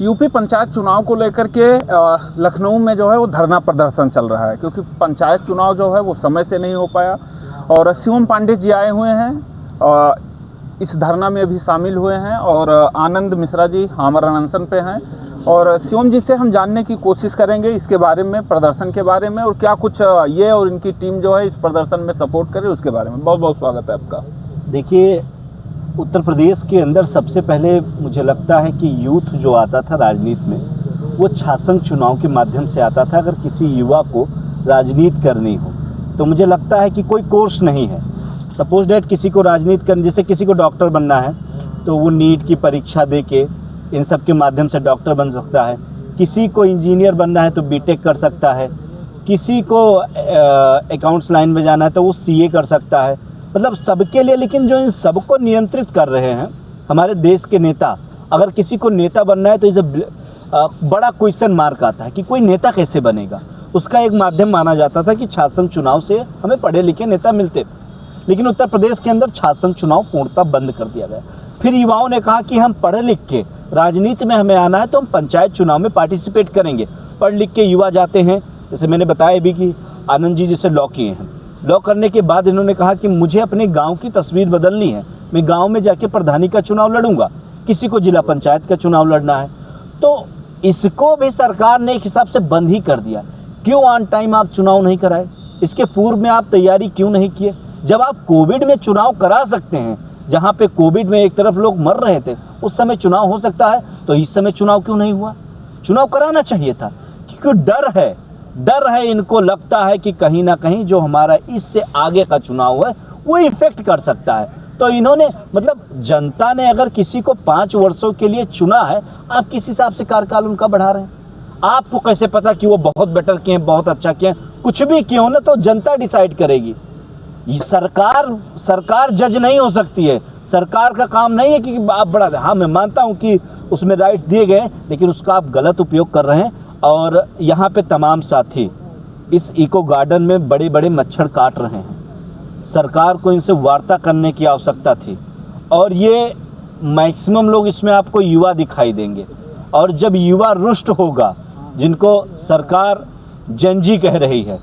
UP panchayat चुनाव को लेकर के लखनऊ में जो है वो धरना प्रदर्शन चल रहा है, क्योंकि पंचायत चुनाव जो है वो समय से नहीं हो पाया। और शिवम पांडे जी आए हुए हैं, इस धरना में भी शामिल हुए हैं, और आनंद मिश्रा जी हमारा अनशन पे हैं। और शिवम जी से हम जानने की कोशिश करेंगे इसके बारे में, प्रदर्शन के बारे में, और क्या कुछ ये और इनकी टीम जो है इस प्रदर्शन में सपोर्ट करे उसके बारे में। बहुत बहुत स्वागत है आपका। देखिए, उत्तर प्रदेश के अंदर सबसे पहले मुझे लगता है कि यूथ जो आता था राजनीति में, वो छासंग चुनाव के माध्यम से आता था। अगर किसी युवा को राजनीति करनी हो तो मुझे लगता है कि कोई कोर्स नहीं है। सपोज डेट किसी को राजनीति करनी, जैसे किसी को डॉक्टर बनना है तो वो नीट की परीक्षा दे के इन सब के माध्यम से डॉक्टर बन सकता है। किसी को इंजीनियर बनना है तो बीटेक कर सकता है। किसी को अकाउंट्स लाइन में जाना है तो वो सीए कर सकता है। मतलब सबके लिए। लेकिन जो इन सबको नियंत्रित कर रहे हैं हमारे देश के नेता, अगर किसी को नेता बनना है तो इसे बड़ा क्वेश्चन मार्क आता है कि कोई नेता कैसे बनेगा। उसका एक माध्यम माना जाता था कि छासंग चुनाव से हमें पढ़े लिखे नेता मिलते थे, लेकिन उत्तर प्रदेश के अंदर छासंग चुनाव पूर्णतः बंद कर दिया गया। फिर युवाओं ने कहा कि हम पढ़े लिख के राजनीति में हमें आना है तो हम पंचायत चुनाव में पार्टिसिपेट करेंगे। पढ़ लिख के युवा जाते हैं, जैसे मैंने बताया भी कि आनंद जी जैसे लॉ किए हैं। लॉ करने के बाद इन्होंने कहा कि मुझे अपने गांव की तस्वीर बदलनी है, मैं गांव में जाके प्रधानी का चुनाव लड़ूंगा, किसी को जिला पंचायत का चुनाव लड़ना है। तो इसको भी सरकार ने एक हिसाब से बंद ही कर दिया। क्यों ऑन टाइम आप चुनाव नहीं कराए? इसके पूर्व में आप तैयारी क्यों नहीं किए? जब आप कोविड में चुनाव करा सकते हैं, जहाँ पे कोविड में एक तरफ लोग मर रहे थे, उस समय चुनाव हो सकता है, तो इस समय चुनाव क्यों नहीं हुआ? चुनाव कराना चाहिए था, क्योंकि डर है इनको लगता है कि कहीं ना कहीं जो हमारा इससे आगे का चुनाव है वो इफेक्ट कर सकता है। तो इन्होंने, मतलब जनता ने अगर किसी को 5 वर्षों के लिए चुना है, आप किस हिसाब से कार्यकाल उनका बढ़ा रहे हैं? आपको कैसे पता कि वो बहुत बेटर किए, बहुत अच्छा किए? कुछ भी किए हो ना तो जनता डिसाइड करेगी। सरकार जज नहीं हो सकती है। सरकार का काम नहीं है कि आप बढ़ा दें। हाँ, मैं मानता हूँ कि उसमें राइट्स दिए गए, लेकिन उसका आप गलत उपयोग कर रहे हैं। और यहाँ पे तमाम साथी इस इको गार्डन में बड़े बड़े मच्छर काट रहे हैं। सरकार को इनसे वार्ता करने की आवश्यकता थी। और ये मैक्सिमम लोग इसमें आपको युवा दिखाई देंगे। और जब युवा रुष्ट होगा, जिनको सरकार जनजी कह रही है,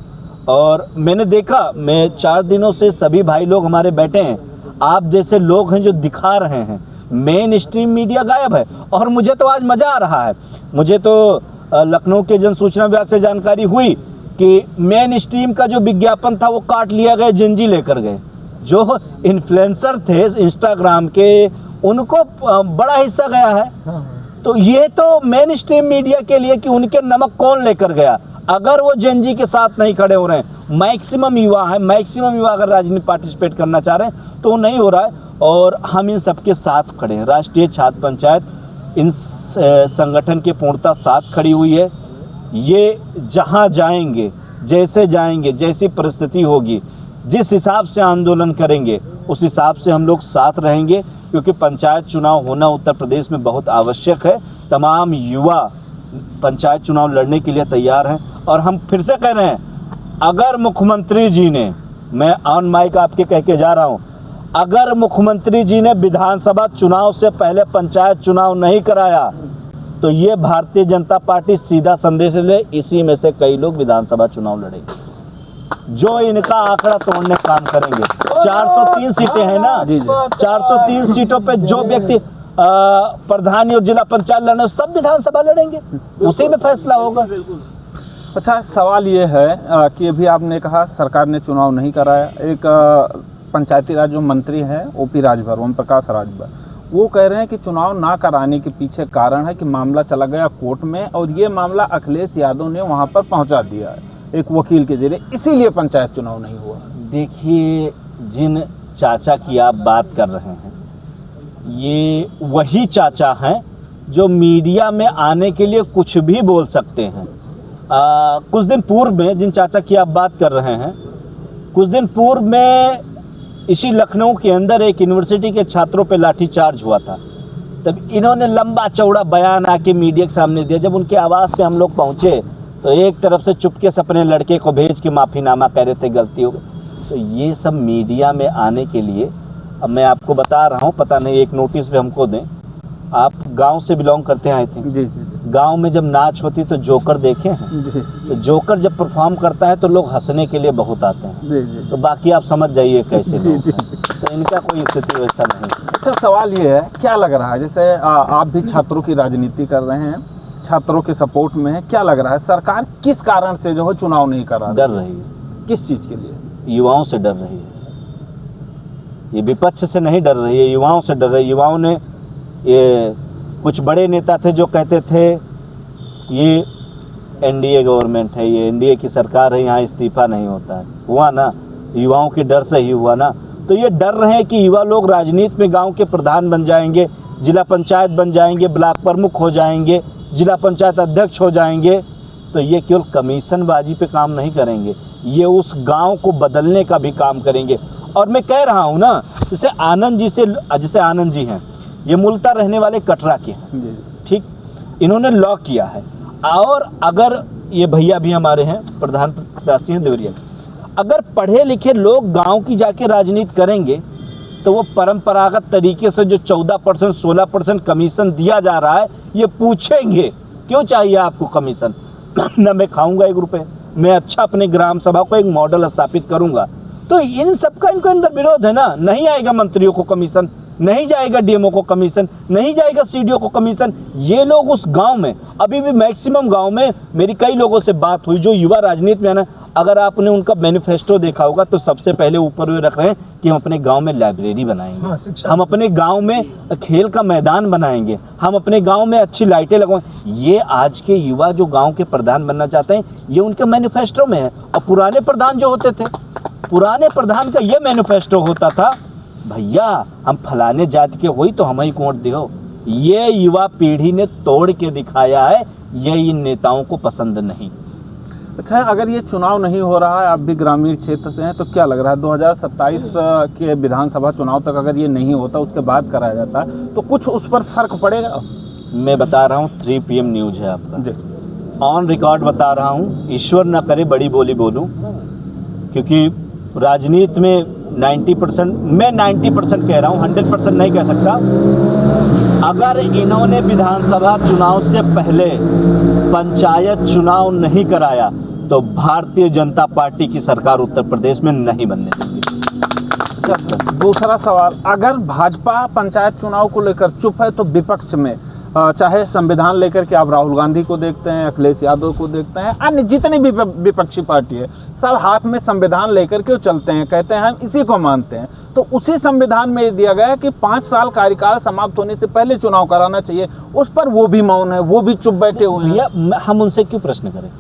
और मैंने देखा, मैं 4 दिनों से सभी भाई लोग हमारे बैठे हैं, आप जैसे लोग हैं जो दिखा रहे हैं। मेन स्ट्रीम मीडिया गायब है। और मुझे तो आज मज़ा आ रहा है। मुझे तो लखनऊ के जन सूचना विभाग से जानकारी हुई कि मेन स्ट्रीम का जो विज्ञापन था वो काट लिया गया, जेनजी लेकर गए। जो इन्फ्लुएंसर थे इंस्टाग्राम के, उनको बड़ा हिस्सा गया है। तो ये तो मेन स्ट्रीम मीडिया के लिए कि उनके नमक कौन लेकर गया। अगर वो जेनजी के साथ नहीं खड़े हो रहे हैं, मैक्सिमम युवा है, मैक्सिमम युवा अगर राजनीति पार्टिसिपेट करना चाह रहे हैं तो नहीं हो रहा है। और हम इन सबके साथ खड़े हैं। राष्ट्रीय छात्र पंचायत इन संगठन के पूर्णतः साथ खड़ी हुई है। ये जहां जाएंगे, जैसे जाएंगे, जैसी परिस्थिति होगी, जिस हिसाब से आंदोलन करेंगे, उस हिसाब से हम लोग साथ रहेंगे। क्योंकि पंचायत चुनाव होना उत्तर प्रदेश में बहुत आवश्यक है। तमाम युवा पंचायत चुनाव लड़ने के लिए तैयार हैं। और हम फिर से कह रहे हैं, अगर मुख्यमंत्री जी ने, मैं ऑन माइक आपके कह के जा रहा हूँ, अगर मुख्यमंत्री जी ने विधानसभा चुनाव से पहले पंचायत चुनाव नहीं कराया तो ये भारतीय जनता पार्टी सीधा संदेश ले, इसी में से कई लोग विधानसभा चुनाव लड़ेंगे, जो इनका आंकड़ा तोड़ने काम करेंगे। 403 सीटें हैं ना, 403 सीटों पे जो व्यक्ति प्रधानी और जिला पंचायत लड़ने, सब विधानसभा लड़ेंगे, उसी में फैसला होगा। अच्छा, सवाल ये है कि अभी आपने कहा सरकार ने चुनाव नहीं कराया। एक पंचायती राज जो मंत्री हैं ओपी राजभर, ओम प्रकाश राजभर, वो कह रहे हैं कि चुनाव ना कराने के पीछे कारण है कि मामला चला गया कोर्ट में, और ये मामला अखिलेश यादव ने वहाँ पर पहुँचा दिया है एक वकील के जरिए, इसीलिए पंचायत चुनाव नहीं हुआ। देखिए, जिन चाचा की आप बात कर रहे हैं, ये वही चाचा हैं जो मीडिया में आने के लिए कुछ भी बोल सकते हैं। कुछ दिन पूर्व में, जिन चाचा की आप बात कर रहे हैं, कुछ दिन पूर्व में इसी लखनऊ के अंदर एक यूनिवर्सिटी के छात्रों पे लाठीचार्ज हुआ था। तब इन्होंने लंबा चौड़ा बयान आके मीडिया के सामने दिया। जब उनके आवास पे हम लोग पहुंचे तो एक तरफ से चुपके से अपने लड़के को भेज के माफ़ीनामा कह रहे थे, गलती हो गई। तो ये सब मीडिया में आने के लिए, अब मैं आपको बता रहा हूँ, पता नहीं एक नोटिस भी हमको दें, आप गांव से बिलोंग करते हैं आई थिंक। जी जी गांव में जब नाच होती तो जोकर देखे हैं? जी तो जोकर जब परफॉर्म करता है तो लोग हंसने के लिए बहुत आते हैं। जी जी तो बाकी आप समझ जाइए कैसे जी लोग जी हैं। तो इनका कोई स्थिति वैसा नहीं। अच्छा, सवाल ये है, क्या लग रहा है, जैसे आप भी छात्रों की राजनीति कर रहे हैं, छात्रों के सपोर्ट में है, क्या लग रहा है सरकार किस कारण से जो है चुनाव नहीं कर रहा? डर रही है। किस चीज़ के लिए? युवाओं से डर रही है। ये विपक्ष से नहीं डर रही है, युवाओं से डर रही है। युवाओं ने, ये कुछ बड़े नेता थे जो कहते थे ये एनडीए गवर्नमेंट है, ये एनडीए की सरकार है, यहाँ इस्तीफा नहीं होता है। हुआ ना, युवाओं के डर से ही हुआ ना। तो ये डर रहे हैं कि युवा लोग राजनीति में गांव के प्रधान बन जाएंगे, जिला पंचायत बन जाएंगे, ब्लॉक प्रमुख हो जाएंगे, जिला पंचायत अध्यक्ष हो जाएंगे। तो ये केवल कमीशनबाजी पे काम नहीं करेंगे, ये उस गांव को बदलने का भी काम करेंगे। और मैं कह रहा हूँ ना, जैसे आनंद जी हैं, ये मूलतः रहने वाले कटरा के हैं, जी ठीक। इन्होंने लॉ किया है। और अगर ये भैया भी हमारे हैं, प्रधान प्रत्याशी हैं देवरिया, अगर पढ़े लिखे लोग गांव की जाके राजनीति करेंगे तो वो परंपरागत तरीके से जो 14% 16% कमीशन दिया जा रहा है, ये पूछेंगे क्यों चाहिए आपको कमीशन? ना मैं खाऊंगा 1 रुपये, मैं अच्छा अपने ग्राम सभा को एक मॉडल स्थापित करूंगा। तो इन सब का इनको अंदर विरोध है ना। नहीं आएगा मंत्रियों को कमीशन, नहीं जाएगा डीएमओ को कमीशन, नहीं जाएगा सीडीओ को कमीशन। ये लोग उस गांव में, अभी भी मैक्सिमम गांव में मेरी कई लोगों से बात हुई जो युवा राजनीति में आना, अगर आपने उनका मैनिफेस्टो देखा होगा तो सबसे पहले ऊपर वे रख रहे हैं कि हम अपने गांव में लाइब्रेरी बनाएंगे, हम अपने गांव में खेल का मैदान बनाएंगे, हम अपने गांव में अच्छी लाइटें लगवाएंगे। ये आज के युवा जो गांव के प्रधान बनना चाहते हैं, ये उनके मैनिफेस्टो में है। और पुराने प्रधान जो होते थे, पुराने प्रधान का ये मैनिफेस्टो होता था, भैया हम फलाने जाति के हुई तो हम ही वोट दो। ये युवा पीढ़ी ने तोड़ के दिखाया है, ये इन नेताओं को पसंद नहीं। अच्छा, अगर ये चुनाव नहीं हो रहा है, आप भी ग्रामीण क्षेत्र से हैं, तो क्या लग रहा है 2027 के विधानसभा चुनाव तक अगर ये नहीं होता, उसके बाद कराया जाता है, तो कुछ उस पर फर्क पड़ेगा? मैं बता रहा हूँ, 3 PM न्यूज़ है आपका जी, ऑन रिकॉर्ड बता रहा हूँ। ईश्वर ना करे बड़ी बोली बोलूँ, क्योंकि राजनीति में 90%, मैं 90% कह रहा हूँ, 100% नहीं कह सकता। अगर इन्होंने विधानसभा चुनाव से पहले पंचायत चुनाव नहीं कराया तो भारतीय जनता पार्टी की सरकार उत्तर प्रदेश में नहीं बनने देगी। दूसरा सवाल, अगर भाजपा पंचायत चुनाव को लेकर चुप है तो विपक्ष में, चाहे संविधान लेकर के आप राहुल गांधी को देखते हैं, अखिलेश यादव को देखते हैं, अन्य जितनी भी विपक्षी पार्टी है, सब हाथ में संविधान लेकर के चलते हैं, कहते हैं हम इसी को मानते हैं। तो उसी संविधान में दिया गया है कि 5 साल कार्यकाल समाप्त होने से पहले चुनाव कराना चाहिए, उस पर वो भी मौन है, वो भी चुप बैठे हुए हैं। भैया हम उनसे क्यों प्रश्न करें?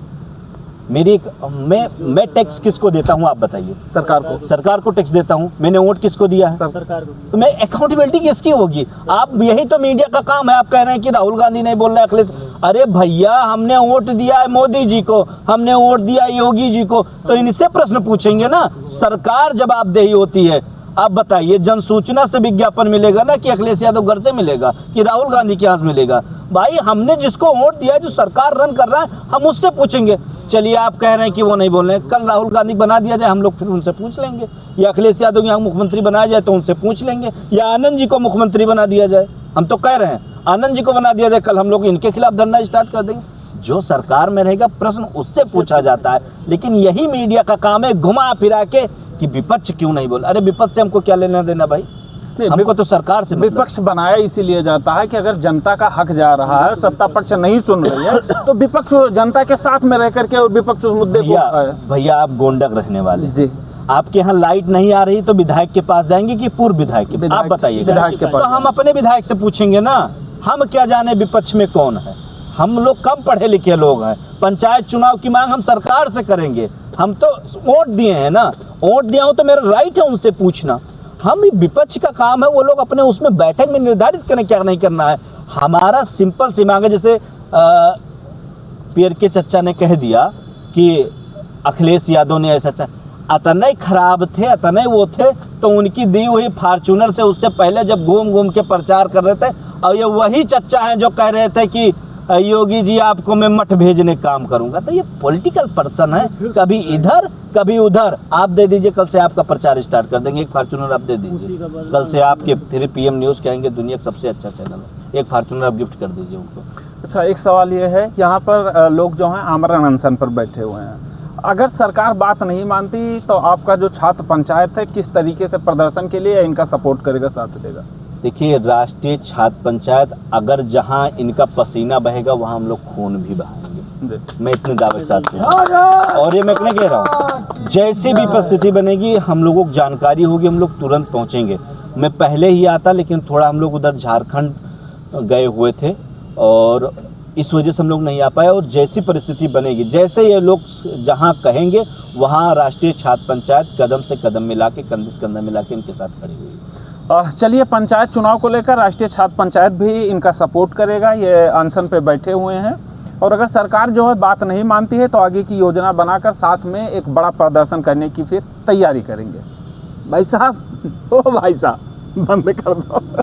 मैं टैक्स किसको देता हूँ आप बताइए? सरकार को टैक्स देता हूँ। मैंने वोट किसको दिया है? सरकार को। तो मैं अकाउंटेबिलिटी किसकी होगी? आप, यही तो मीडिया का काम है। आप कह रहे हैं कि राहुल गांधी नहीं बोल रहा है, अखिलेश, अरे भैया हमने वोट दिया है मोदी जी को, हमने वोट दिया है योगी जी को, तो इनसे प्रश्न पूछेंगे ना। सरकार जवाबदेही होती है। आप बताइए, जन सूचना से विज्ञापन मिलेगा ना कि अखिलेश यादव घर से मिलेगा कि राहुल गांधी के यहाँ से मिलेगा? भाई हमने जिसको वोट दिया है, जो सरकार रन कर रहा है, हम उससे पूछेंगे। चलिए आप कह रहे हैं कि वो नहीं बोल रहे हैं, कल राहुल गांधी बना दिया जाए, हम लोग फिर उनसे पूछ लेंगे, या अखिलेश यादव यहाँ मुख्यमंत्री बनाया जाए तो उनसे पूछ लेंगे, या आनंद जी को मुख्यमंत्री बना दिया जाए। हम तो कह रहे हैं आनंद जी को बना दिया जाए, कल हम लोग इनके खिलाफ धरना स्टार्ट कर देंगे। जो सरकार में रहेगा प्रश्न उससे पूछा जाता है। लेकिन यही मीडिया का काम है घुमा फिरा के कि विपक्ष क्यों नहीं बोल। अरे विपक्ष से हमको क्या लेना देना भाई? हमको तो सरकार से विपक्ष बनाया इसीलिए जाता है कि अगर जनता का हक जा रहा है, सत्ता पक्ष नहीं सुन रही है, तो विपक्ष जनता के साथ में रह करके और विपक्ष उस मुद्दे को। भैया आप गोंडक रहने वाले जी, आपके यहाँ लाइट नहीं आ रही तो विधायक के पास जाएंगे कि पूर्व विधायक के? आप बताइए। विधायक के पास। तो हम अपने विधायक से पूछेंगे ना, हम क्या जाने विपक्ष में कौन है? हम लोग कम पढ़े लिखे लोग हैं। पंचायत चुनाव की मांग हम सरकार से करेंगे। हम तो वोट दिए हैं ना, वोट दिया हूं तो मेरा राइट है उनसे पूछना। हम विपक्ष का काम है वो लोग अपने उसमें बैठक में निर्धारित करें क्या नहीं करना है। हमारा सिंपल सी मांग है, जैसे पीर के चच्चा ने कह दिया कि अखिलेश यादव ने ऐसा अतने खराब थे, अतने वो थे, तो उनकी दी हुई फॉर्च्यूनर से उससे पहले जब घूम घूम के प्रचार कर रहे थे, और ये वही चच्चा हैं जो कह रहे थे कि योगी जी आपको मैं मठ भेजने का काम करूंगा। तो ये पॉलिटिकल पर्सन है, कभी इधर कभी उधर। आप दे दीजिए, कल से आपका प्रचार स्टार्ट कर देंगे। एक फॉर्च्यूनर आप दे दीजिए, कल से आपके 3 PM न्यूज़ कहेंगे दुनिया का सबसे अच्छा चैनल है। एक फॉर्च्यूनर आप गिफ्ट कर दीजिए उनको। अच्छा, एक सवाल ये है, यहाँ पर लोग जो हैं आमरण अनशन पर बैठे हुए हैं। अगर सरकार बात नहीं मानती तो आपका जो छात्र पंचायत है किस तरीके से प्रदर्शन के लिए इनका सपोर्ट करेगा, साथ देगा? देखिए, राष्ट्रीय छात्र पंचायत अगर जहां इनका पसीना बहेगा वहां हम लोग खून भी बहाएंगे, मैं इतने दावे के साथ हूं। और ये मैं अपने कह रहा हूँ, जैसी भी परिस्थिति बनेगी हम लोगों को जानकारी होगी, हम लोग तुरंत पहुंचेंगे। मैं पहले ही आता, लेकिन थोड़ा हम लोग उधर झारखंड गए हुए थे और इस वजह से हम लोग नहीं आ पाए। और जैसी परिस्थिति बनेगी, जैसे ये लोग जहां कहेंगे वहां राष्ट्रीय छात्र पंचायत कदम से कदम मिला के, कंधे से कंधा मिला के इनके साथ खड़ी हुई। चलिए, पंचायत चुनाव को लेकर राष्ट्रीय छात्र पंचायत भी इनका सपोर्ट करेगा। ये अनशन पे बैठे हुए हैं और अगर सरकार जो है बात नहीं मानती है तो आगे की योजना बनाकर साथ में एक बड़ा प्रदर्शन करने की फिर तैयारी करेंगे। भाई साहब, ओ भाई साहब, बंद कर दो।